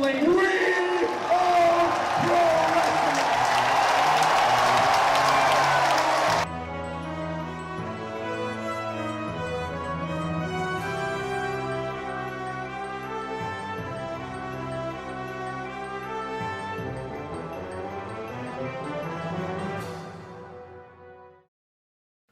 wrestling. We are pro wrestling.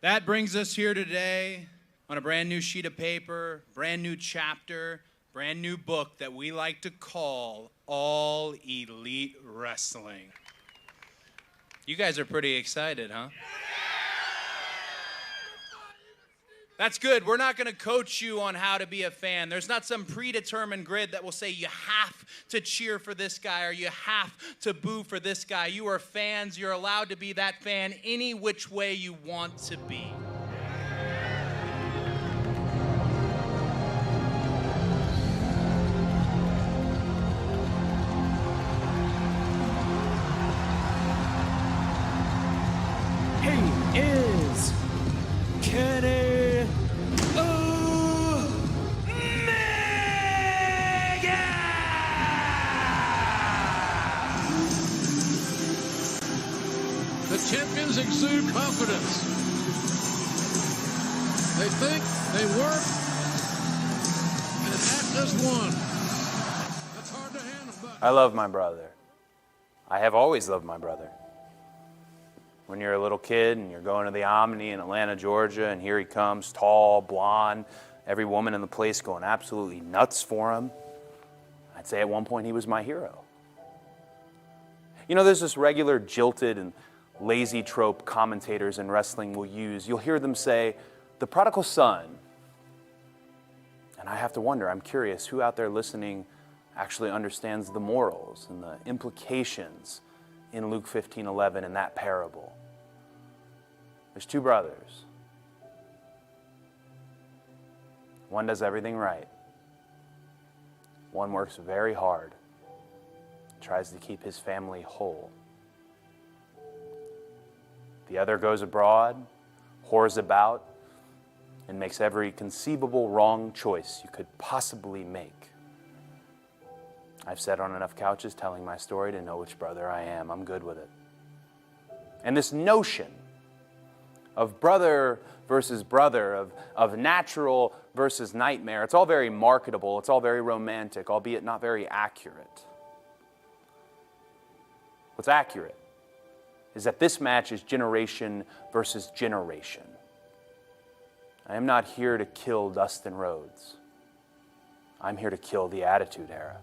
That brings us here today on a brand new sheet of paper, brand new chapter, brand new book that we like to call All Elite Wrestling. You guys are pretty excited, huh? That's good. We're not going to coach you on how to be a fan. There's not some predetermined grid that will say you have to cheer for this guy or you have to boo for this guy. You are fans. You're allowed to be that fan any which way you want to be. He is Kenny The champions exude confidence. They think, they work, and act as one. That's hard to handle, but I love my brother. I have always loved my brother. When you're a little kid and you're going to the Omni in Atlanta, Georgia, and here he comes, tall, blonde, every woman in the place going absolutely nuts for him. I'd say at one point he was my hero. You know, there's this regular jilted and lazy trope commentators in wrestling will use. You'll hear them say, the prodigal son. And I have to wonder, I'm curious, who out there listening actually understands the morals and the implications in Luke 15:11 in that parable? There's two brothers. One does everything right. One works very hard, tries to keep his family whole. The other goes abroad, whores about, and makes every conceivable wrong choice you could possibly make. I've sat on enough couches telling my story to know which brother I am. I'm good with it. And this notion of brother versus brother, of natural versus nightmare, it's all very marketable, it's all very romantic, albeit not very accurate. What's accurate is that this match is generation versus generation. I am not here to kill Dustin Rhodes. I'm here to kill the Attitude Era.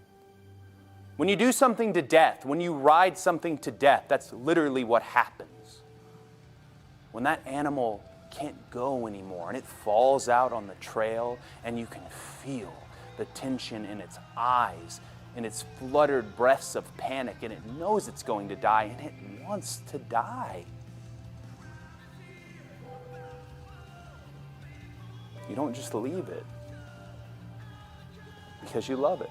When you do something to death, when you ride something to death, that's literally what happens. When that animal can't go anymore and it falls out on the trail and you can feel the tension in its eyes, in its fluttered breaths of panic, and it knows it's going to die and it wants to die. You don't just leave it because you love it.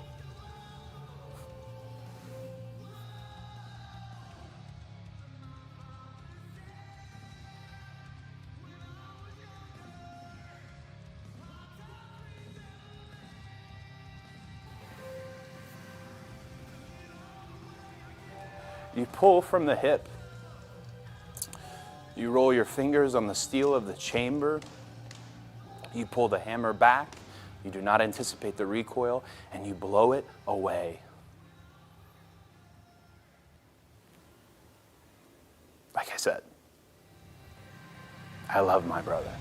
You pull from the hip. You roll your fingers on the steel of the chamber. You pull the hammer back. You do not anticipate the recoil, and you blow it away. Like I said, I love my brother.